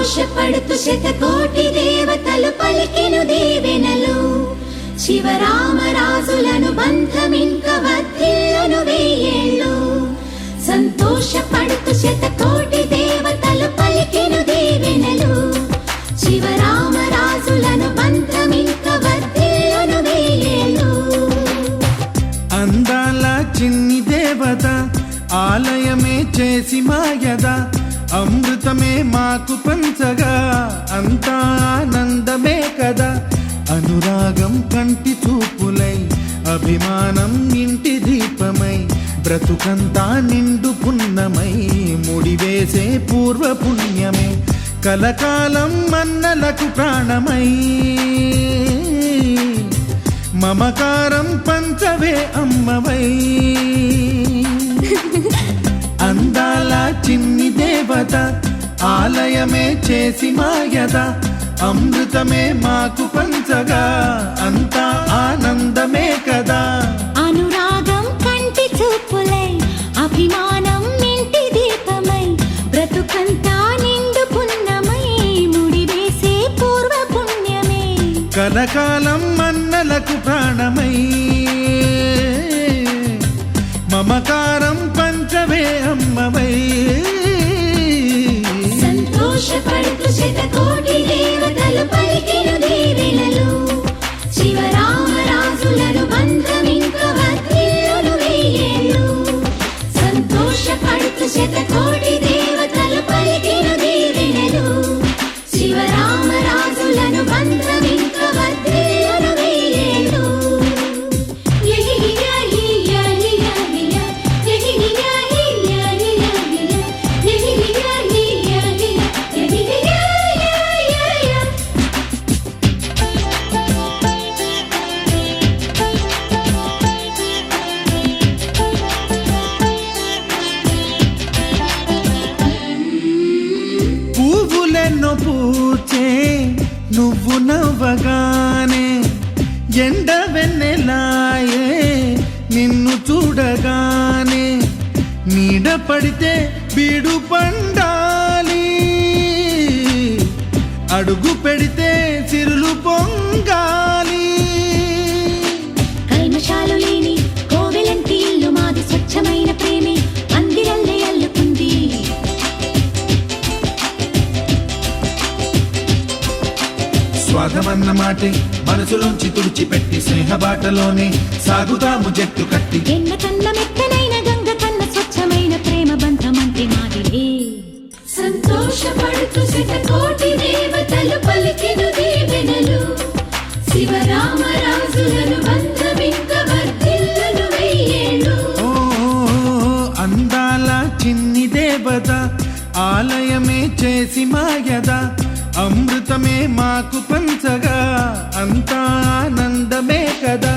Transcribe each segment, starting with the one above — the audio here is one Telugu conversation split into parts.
సంతోషపడుతూ శతకోటి దేవతలు పలికెను దీవెనలు శివరామరాజులను బంధమింక వర్ధిల్లును వెయ్యేళ్ళు సంతోషపడుతూ శతకోటి దేవతలు పలికెను దీవెనలు శివరామరాజులను బంధమింక వర్ధిల్లును వెయ్యేళ్ళు అందాల చిన్ని దేవత ఆలయమే చేసి మాయద అమృతమే మాకు పంచగా అంతా ఆనందమే కదా అనురాగం కంటి చూపులై అభిమానం ఇంటి దీపమై బ్రతుకంతా నిండు పున్నమై ముడివేసే పూర్వ పుణ్యమే కలకాలం మన్నలకు ప్రాణమై మమకారం పంచవే అమ్మవై అందాల చిన్ని దేవత ఆలయమే చేసి మాయద అమృతమే మాకు పంచగా అంతా ఆనందమే కదా అనురాగం కంటి చూపులై అభిమానం ఇంటి దీపమై బ్రతుకంతా నిండు పున్నమై ముడివేసే పూర్వ పుణ్యమే కలకాలం మన్నలకు ప్రాణమై మమకారం పంచవే అమ్మవై సంతోషపడుతూ శతకోటి దేవతలు పలికెను దీవెనలు శివరామరాజులను బంధమింక వర్ధిల్లును వెయ్యేళ్ళు సంతోషపడుతూ శతకోటి దేవతలు పలికెను దీవెనలు శివరామరాజులను బంధమింక వర్ధిల్లును వెయ్యేళ్ళు పువ్వులెన్నో పూచే నువ్వు నవ్వగానే ఎండ వెన్నెలాయే నిన్ను చూడగానే నీడ పడితే బీడు పండాలి అడుగు పెడితే సిరులు పొంగాలి కల్మషాలు లేని కోవెలంటి ఇల్లు మాది స్వచ్ఛమైన ప్రేమే అందిరల్లే అల్లుకుంది స్వాగమన్న మాటే మనసులోంచి తుడిచిపెట్టి స్నేహబాటలోనే సాగుదాము జట్టు కట్టి ఎన్న కన్న మెత్తనైన గంగ కన్న స్వచ్ఛమైన ప్రేమ బంధమంటే మాదిలే సంతోషపడుతూ శతకోటి దేవతలు పలికెను దీవెనలు శివరామరాజులను బంధమింక వర్ధిల్లును వెయ్యేళ్ళు అందాల చిన్ని దేవత ఆలయమే చేసి మాయద అమృతమే మాకు పంచగా అంతా ఆనందమే కదా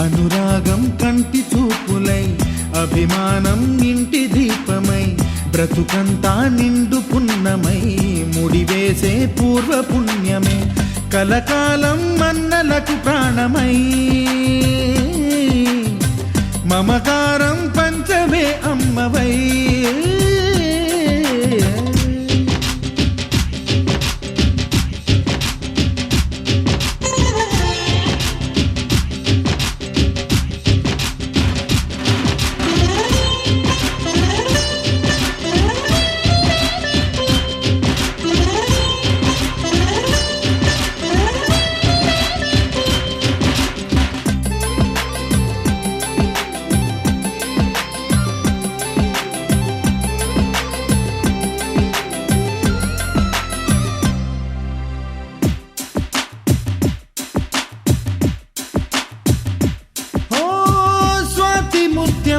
అనురాగం కంటి చూపులై అభిమానం ఇంటి దీపమై బ్రతుకంతా నిండు పున్నమై ముడివేసే పూర్వ పుణ్యమే కలకాలం మన్నలకు ప్రాణమై మమకారం పంచవే అమ్మవై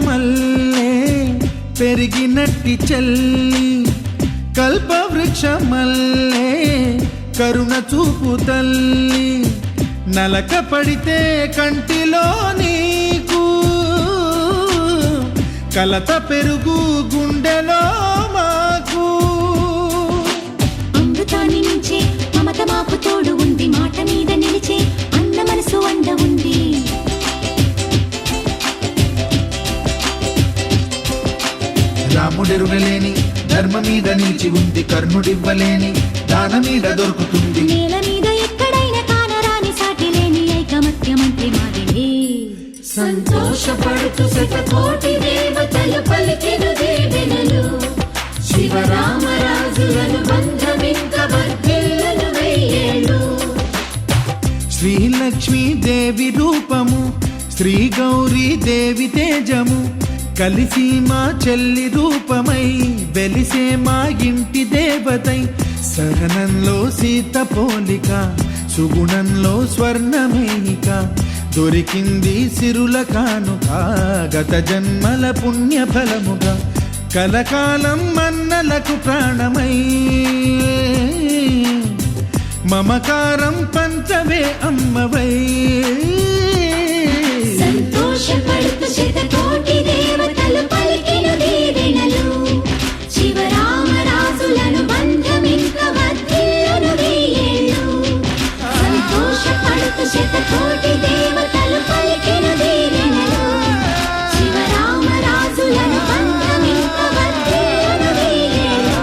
మల్లే పెరిగినట్టి చెల్లి కల్పవృక్షమల్లే కరుణ చూపు తల్లి నలక పడితే కంటిలో నీకు కలత పెరుగు గుండెలో మాకు అమృతాన్ని మించే మమత మాకు తోడు ఉంది మాట మీద నిలిచే అన్న మనసు అండ ఉంది రాముడెరుగలేని ధర్మ మీద నిలిచి వేచి ఉంది కర్ణుడివ్వలేని దానమీద దొరుకుతుంది. నేల మీద ఎక్కడైనా కానరాని సాటి లేని ఐకమత్యమంటే మాదిలే. సంతోషపడుతూ శతకోటి దేవతలు పలికెను దీవెనలు, శివరామరాజులను బంధమింక వర్ధిల్లును వెయ్యేళ్ళు. శ్రీలక్ష్మీ దేవి రూపము, శ్రీ గౌరీ దేవి తేజము, కలిసి మా చెల్లి రూపమై వెలిసే మా ఇంటి దేవతై. సహనంలో సీత పోలిక, సుగుణంలో స్వర్ణమేనిక, దొరికింది సిరుల కానుక గత జన్మల పుణ్య ఫలముగా. కలకాలం మన్నలకు ప్రాణమై మమకారం పంచవే అమ్మవై. సంతోషపడుతూ శతకోటి దేవతలు పలికెను దీవెనలు, శివరామరాజులను బంధమింక వర్ధిల్లును వెయ్యేళ్ళు. సంతోషపడుతూ శతకోటి దేవతలు పలికెను దీవెనలు, శివరామరాజులను బంధమింక వర్ధిల్లును వెయ్యేళ్ళు.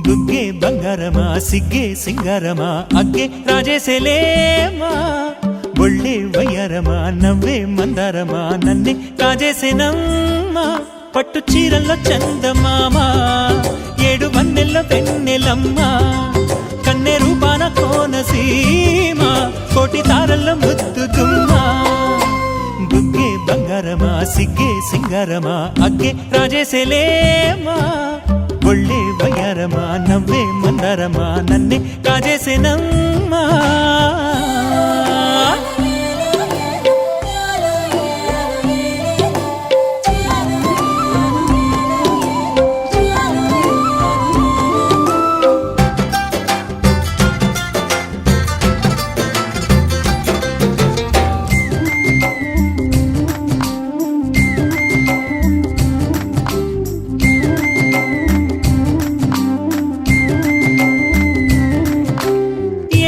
బుగ్గే బంగారమా సిగ్గే సింగారమా అగ్గే రాజేసేలేమా, ఒళ్ళే వయ్యారమా నవ్వే మందారమా నన్నే కాజేసేనమ్మా. పట్టు చీరల్లో చందమామా, ఏడు వన్నెల్లో వెన్నెలమ్మా, కన్నె రూపాన కోనసీమ, కోటి తారల్లో ముద్దుగుమ్మా. బుగ్గే బంగారమా సిగ్గే సింగారమా అగ్గే రాజేసేలేమా, ఒళ్ళే వయ్యారమా నవ్వే మందారమా నన్నే కాజేసేనమ్మా.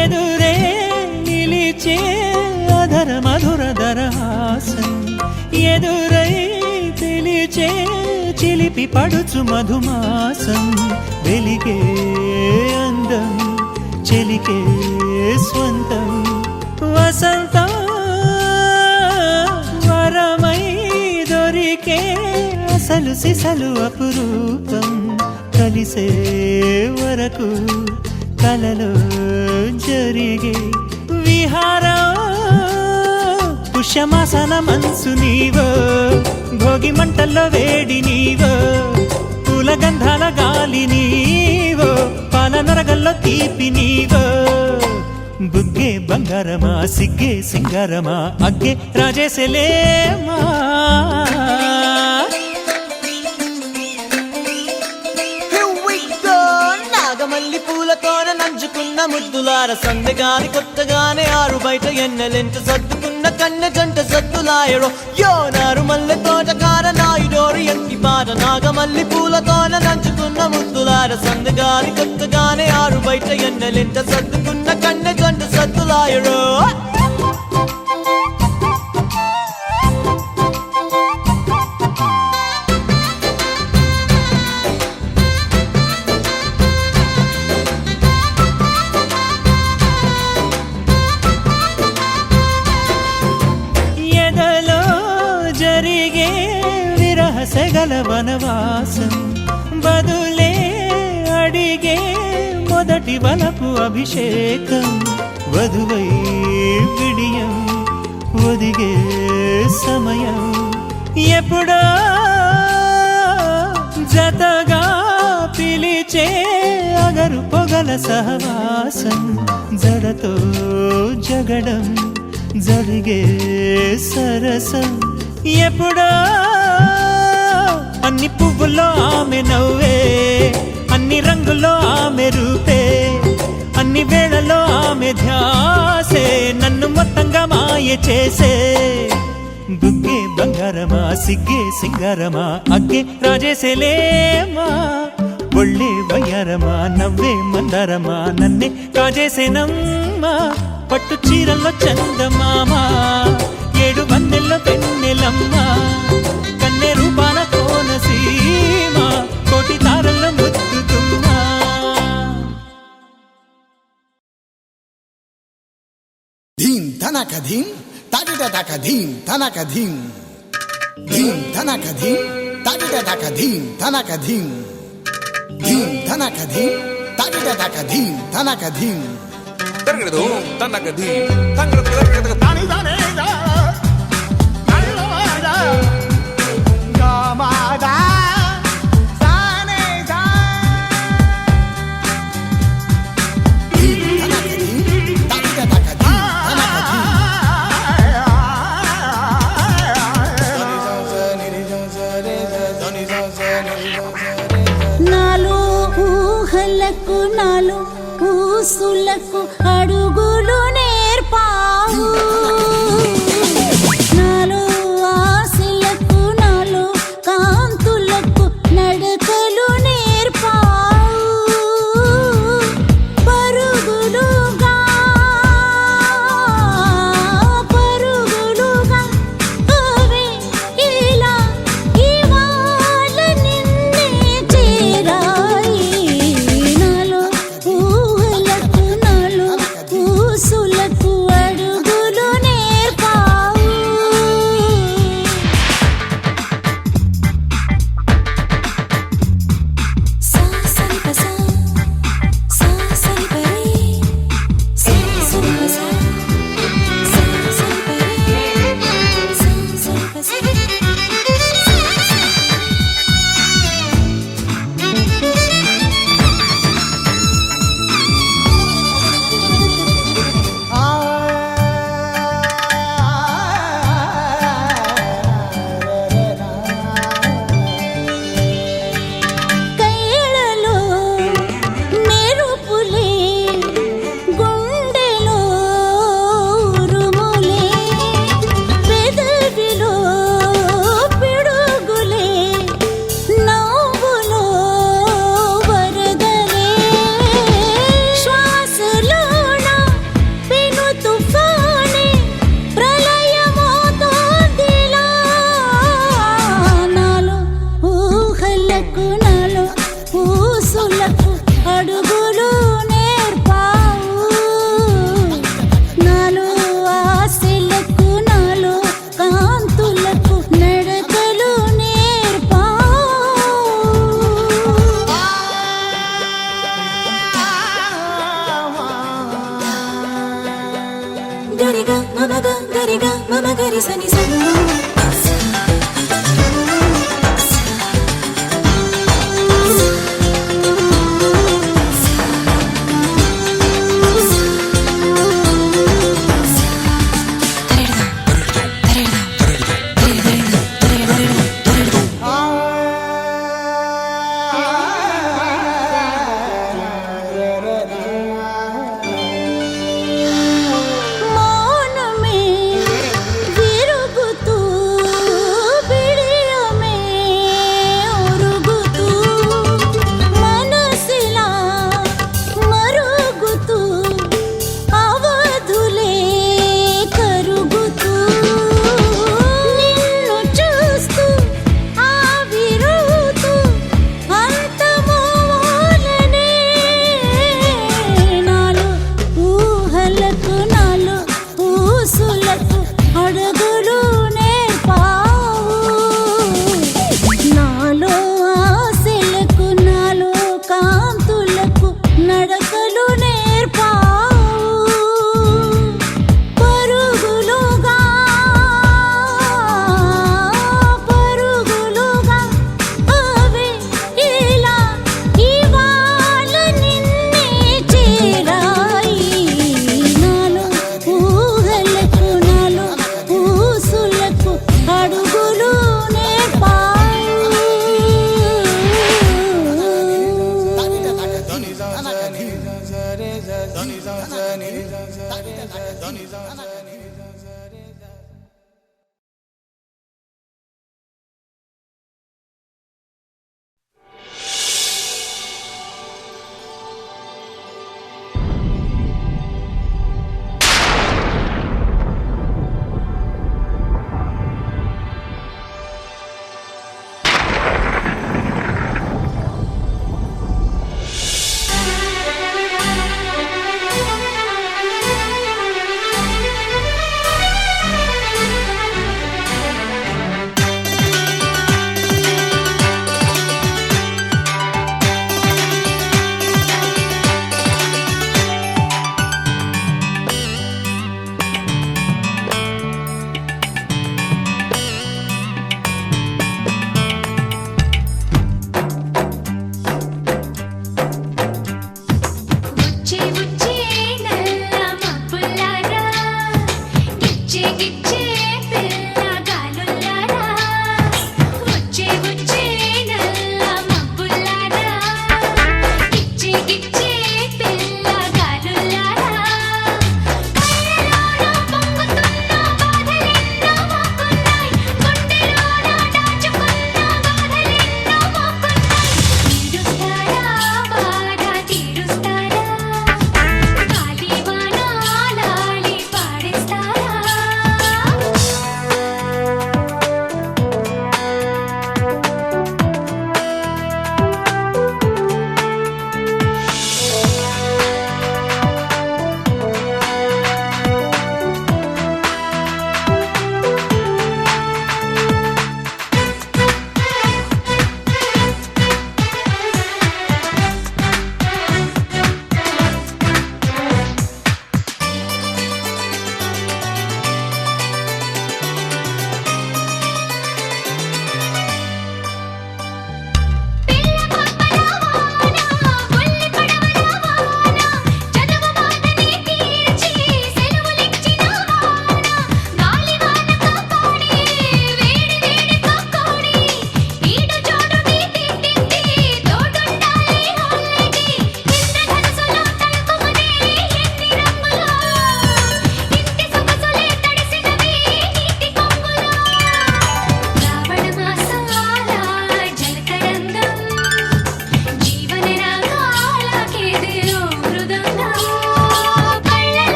ఎదురే నిలిచే అధర మధుర దరహాసం, ఎదురై పిలిచే చిలిపి పడుచు మధుమాసం, వెలిగే అందం చెలికే స్వంతం, వసంతం వరమై దొరికే అసలు సిసలు అపురూపం, కలిసే వరకు కలలో జరిగే విహారం. పుష్యమాసన మనసు నీవో, భోగి మంటల్లో వేడి నీవో, పూల గంధాల గాలి నీవో, పాల నరగల్లో తీపి నీవో. బుగ్గే బంగారమా సిగ్గే సింగారమా అగ్గే రాజేసేలేమా. నాగమల్లి పూలతోన నంచుకున్న ముద్దులార సందగాని కొత్తగానే ఆరు బయట ఎన్నెలెంట సర్దుకున్న కన్నె జంట సద్దులాయడో యోనారు మల్లె తోటకార నాయుడోరు ఎంకి పాట. నాగమల్లి పూలతోన నంచుకున్న ముద్దులార సందగాని కొత్తగానే ఆరు బయట ఎన్నెలెంట సర్దుకున్న కన్నె జంట సద్దులాయడో. సెగల వనవాసం బదులే అడిగే మొదటి వలపు అభిషేకం, వధువై విడియం ఒదిగే సమయం, ఎప్పుడో జతగా పిలిచే అగరు పొగల సహవాసం, జడతో జగడం జరిగే సరసం ఎప్పుడో అన్ని పువ్వుల్లో ఆమె నవ్వే, అన్ని రంగుల్లో ఆమె రూపే, అన్ని వేళలో ఆమె ధ్యాసే నన్ను మొత్తంగా మాయ చేసే. బుగ్గే బంగారమా సిగ్గే సింగారమా అగ్గే రాజేసేలేమా, ఒళ్ళే వయ్యారమా నవ్వే మందారమా నన్నే కాజేసేనమ్మా. పట్టు చీరల్లో చందమామా, ఏడు వన్నెల్లో పెన్నెలమ్మా, కన్నె రూపాన కోనసీమ, కోటి తారల్లో ముద్దుతుమ్మా. ధీం ధనక ధీం తడిటక ధీం ధనక ధీం, ధీం ధనక ధీం తడిటక ధీం ధనక ధీం, ధీం ధనక ధీం తడిటక ధీం ధనక ధీం. తరగదు తనక ధీం తరగదు తాని దానే దా నల్లవాడా గామాదా సానే దా. ధీం ధనక ధీం తడిటక ధీం ధనక ధీం. నాలో ఊహలకు నాలో ఊసులకు అడుగులు నేర్పావు, నాలో ఆశలకు నాలో కాంతులకు నడకలు నేర్పావు. పరుగులుగా పరుగులుగా అవే ఇలా ఇవాళ నిన్నే చేరాయి. నాలో ఊహలకు నాలో ఊసులకు అడుగులు నేర్పావు. సా సరి ప సా, సా సరి ప రే, సా సరి ప సా, సా సరి ప రే, సా సరి ప సా. కైలలో మెరుపులే, గుండెలో ఉరుములే, పెదవిలో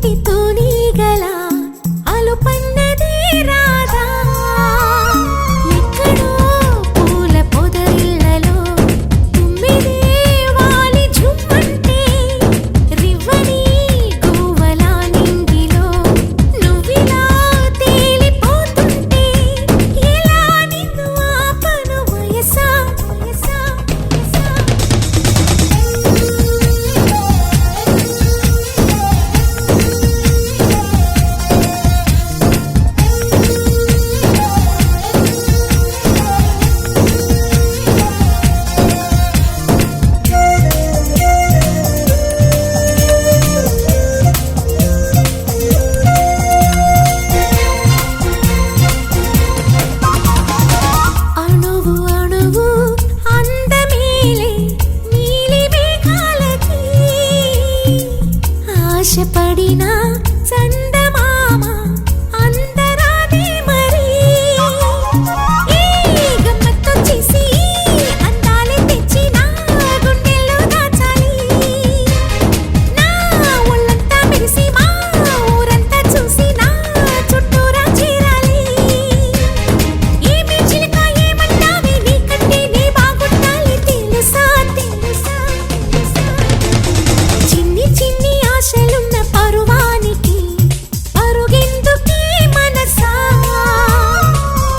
చిట్టి తూనీగల అలుపన్నది రాదా ఎక్కడో పూల పొదరిళ్ళలో తుమ్మిదే వాలి ఝుమ్మంటే రివ్వని గువ్వల నింగిలో నువ్విలా తేలిపోతుంటే ఎలా నిన్ను ఆపను వయసా వయసా వయసా అణువు అణువు అందమేలే నీలి మేఘాలకి ఆశపడిన చందమామ అందరాదే మరి ఈ గమ్మత్తొచ్చేసి అందాలే తెచ్చి నా గుండెల్లో దాచాలి నా ఒళ్ళంతా మెరిసి మా ఊరంతా చూసి నా చుట్టూరా చేరాలి ఏమి చిలక ఏమన్నావే నీకంటే నీ బాగుండాలి తెలుసా తెలుసా తెలుసా చిన్ని చిన్ని ఆశలున్న పరువానికి పరుగెందుకే మనసా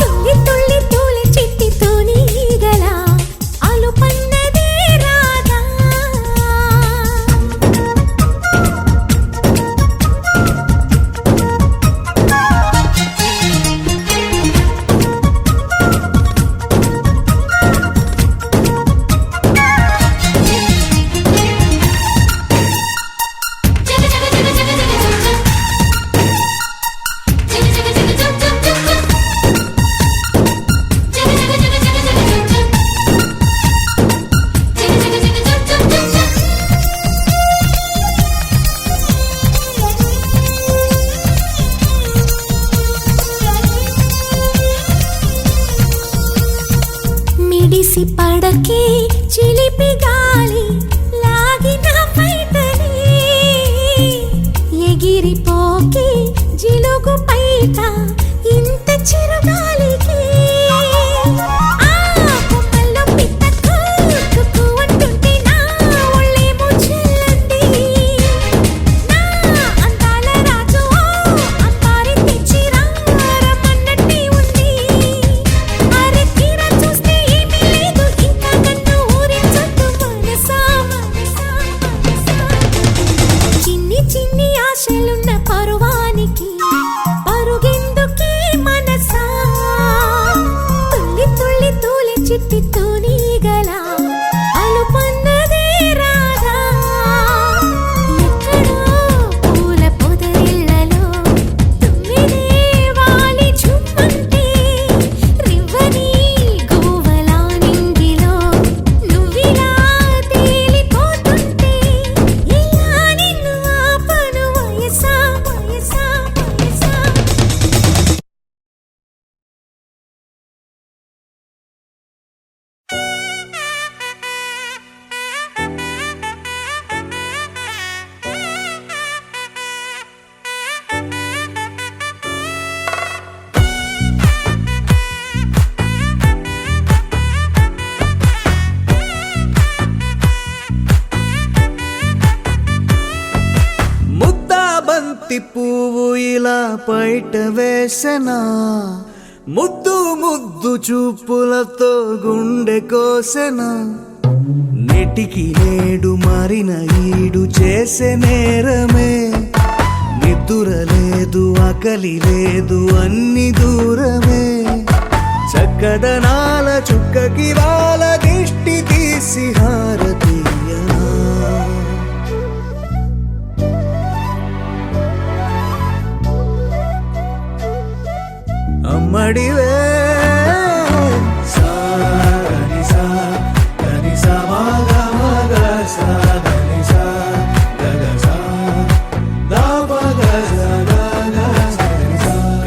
తుల్లి తుల్లి తూలి చిట్టి తూనీగల అలుపన్నదే రాదా మిడిసి పడకే చిలిపి గాలి లాగిన పైటని ఎగిరిపోకే జిలుగు పైట ఇంత చిరుగాలికి ఆ కొమ్మల్లో పిట్ట కుక్కు అంటుంటే నా ఒళ్ళేమో చెల్లండి నా అందాల రాజు అంబారి తెచ్చి రమ్మన్నట్టే ఉంది అరే తీరా చూస్తే ఏమీ లేదు ఇంకా నన్ను ఊరించొద్దు మనసా మనసా మనసా చిన్ని చిన్ని ఆశలున్న పరువానికి పరుగెందుకే మనసా తుల్లి తుల్లి తూలి చిట్టి తూనీగల అలుపన్నదే రాదా ఎక్కడో పూల పొదరిళ్ళలో తుమ్మిదే వాలి ఝుమ్మంటే రివ్వని గువ్వల నింగిలో నువ్విలా తేలిపోతుంటే ఎలా నిన్ను ఆపను వయసా వయసా వయసా ముద్దా బంతి పువ్వు ఇలా బయట వేసెనా ముద్దు ముద్దు చూపులతో గుండె కోసెనా నెటికి నేడు మారిన ఈడు చేసే నేరమే నిద్దుర లేదు ఆకలి లేదు అన్ని దూరమే చక్కదనాల చుక్కకి వాళ్ళ దిష్టి తీసి హారతీయనా అమ్మడివే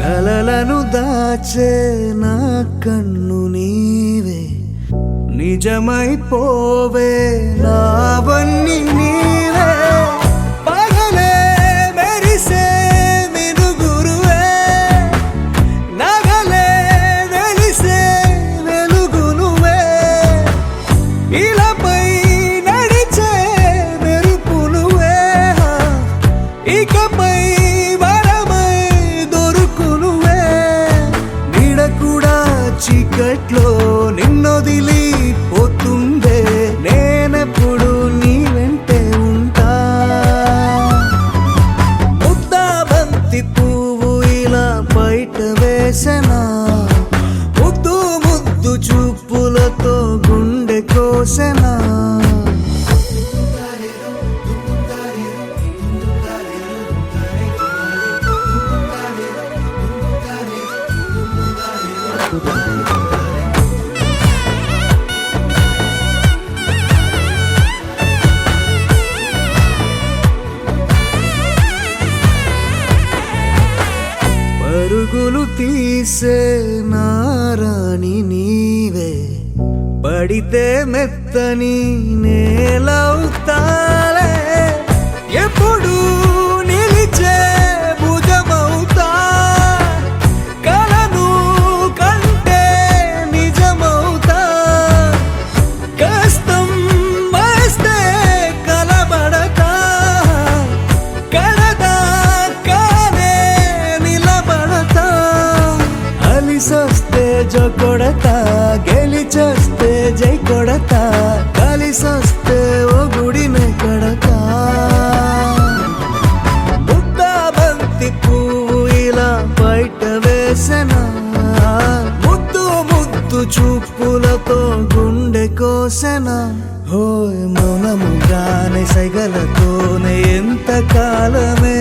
కలలను దాచే నా కన్ను నీవే నిజమైపోవే నావన్నీ నీవే పగలే మెరిసే తీసే నారాణి నీవే పడితే మెత్తని నేలవుతాలే ఎప్పుడు నిలిచే భుజమవుతా కలను కంటే నిజమవుతా కష్టం వస్తే కలబడతా కడదాకానే నిలబడతా అలిసొస్తే జో కొడతా గెలిచొస్తే జై కొడతా కలిసొస్తే ఓ గుడినే కడతా ముద్దా బంతి పువ్వు ఇలా బయట వేసెనా ముద్దు ముద్దు చూపులతో గుండె కోసెనా హోయ్ మౌనముగానే సైగలతోనే ఎంత కాలమే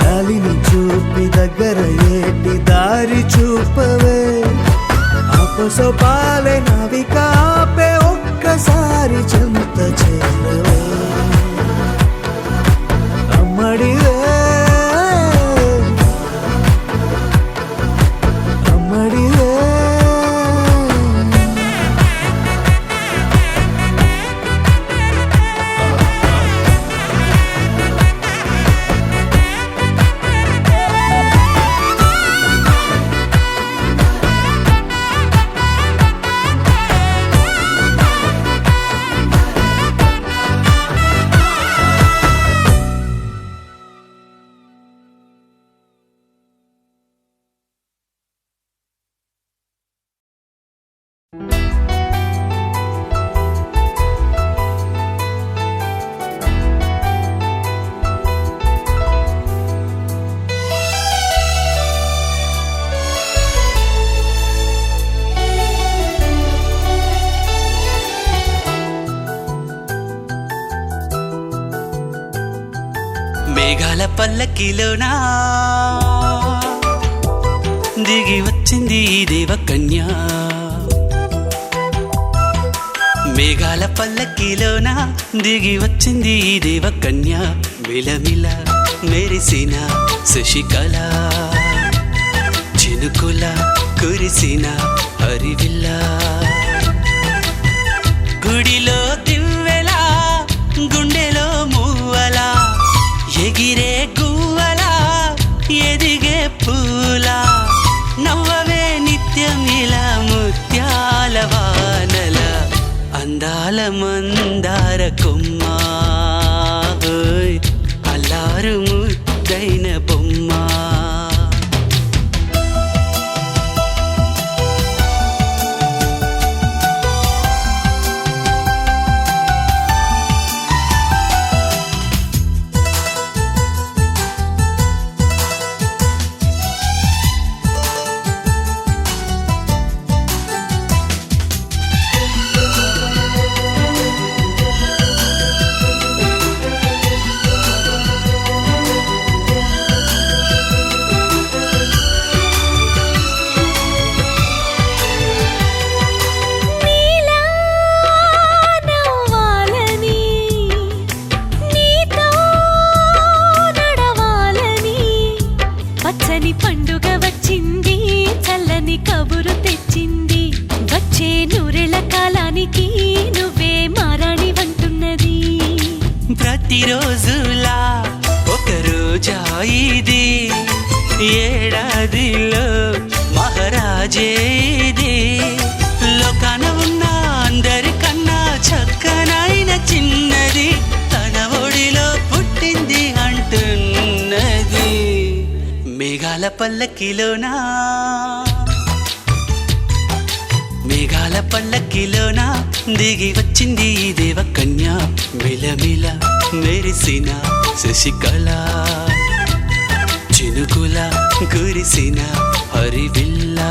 జాలిని చూపి దగ్గర ఏటి దారి చూపవే ఆపసోపాలే నావికాపే ఒక్కసారి చెంత చేరవే అమ్మడివే అమ్మడివే మేఘాల పల్లకిలోనా దిగి వచ్చింది ఈ దేవకన్య మేఘాల పల్లకిలోనా దిగి వచ్చింది ఈ దేవకన్య మిలమిల మెరిసిన శశికళ చినుకుల కురిసిన హరివిల్ల గుడిలో దివ్వెలా గుండెలో మూవలా ఎగిరే గువ్వలా ఎదిగే పూలా నవ్వవే నిత్యం ఇలా ముత్యాల వానల అందాల మందార కొమ్మ ఓయ్ అల్లారు ముద్దైన బొమ్మ ప్రతిరోజులా ఒక రోజా ఇది ఏడాదిలో మహారాజే ఇది లోకాన ఉన్న అందరికన్నా చక్కనైన చిన్నది తన ఒడిలో పుట్టింది అంటున్నది మేఘాల పల్లకిలోనా మేఘాల పల్లకిలోనా దిగి వచ్చింది ఈ దేవకన్య మిలమిల మెరిసిన శశికళ చినుకుల కురిసిన హరివిల్లా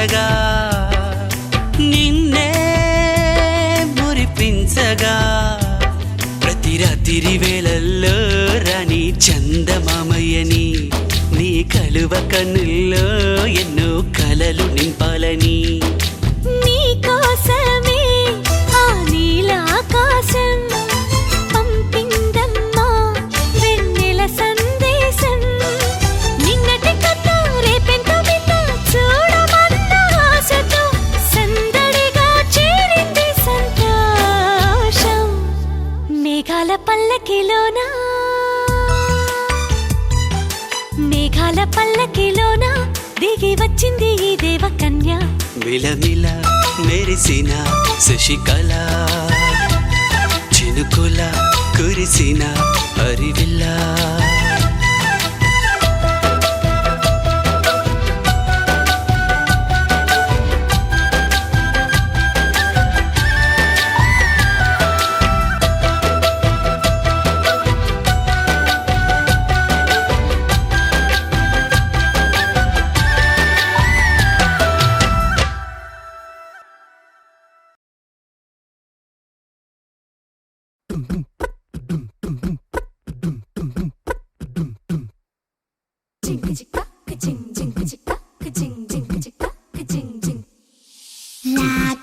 మురిపించగా నిన్నే మురిపించగా ప్రతి రాత్రి వేళల్లో రాణి చందమామయ్యని నీ కలువ కన్నుల్లో ఎన్నో కలలు నింపాలని నీ కోసమే ఆ నీలాకాశం పంపిందమ్మా వెన్నెల సందేశం నిన్నటి కథ రేపెంత వింత చూడమన్న ఆశతో సందడిగా చేరింది సంతోషం మేఘాల పల్లకిలోనా మేఘాల పల్లకిలోనా దిగి వచ్చింది ఈ దేవకన్య మిలమిల మెరిసిన శశికళ చినుకుల కురిసిన హరివిల్లా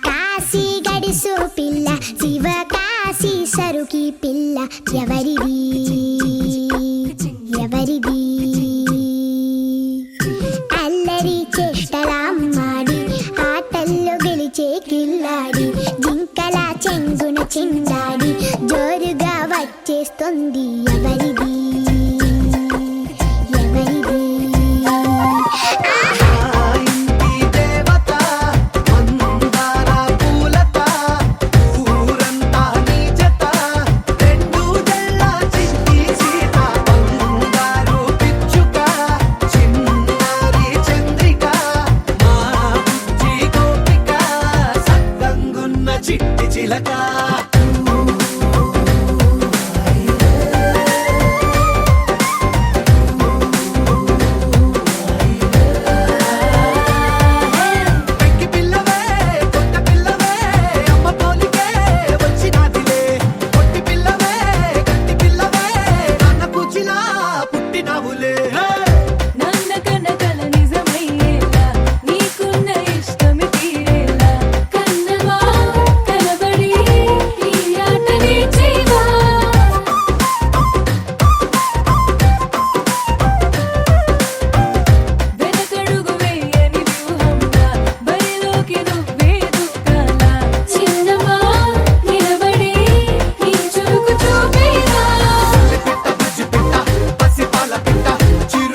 కాశీ గడిసో పిల్ల శివ కాశీ సరుకి పిల్ల ఎవరిది ఎవరిది అల్లరి చేష్టలామ్మాడి ఆటల్లో గెలిచే కిల్లాడి జింకల చెంగున చిందాడి జోరుగా వచ్చేస్తుంది ఎవరిది ఎవరిది చిట్టి చిలక పెంకి పిల్లవే కొత్త పిల్లవే అమ్మ పోలికే వచ్చినాదిలే కొట్టి పిల్లవే గట్టి పిల్లవే నాన్న కూచిలా పుట్టినావులే నాన్న కనకల నిజమయ్యేలా నీకున్న ఇష్టమి తీరేలా కన్నవా కలబడి ఈ ఆటని చేయవా వెనకడుగు వేయని వ్యూహంగా బరిలోకి నువ్వే దూకాలా చిన్నవా నిలబడి ఈ చురుకు చూపేలా పిట్ట బుజ్జి పిట్ట పసిపాల పిట్ట చిరు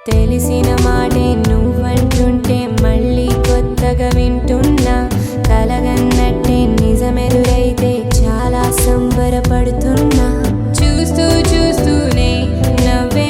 తెలిసిన మాటే నువ్వంటుంటే మళ్ళీ కొత్తగా వింటున్నా కలగన్నట్టే నిజమెదురైతే చాలా సంబరపడుతున్నా చూస్తూనే నవ్వే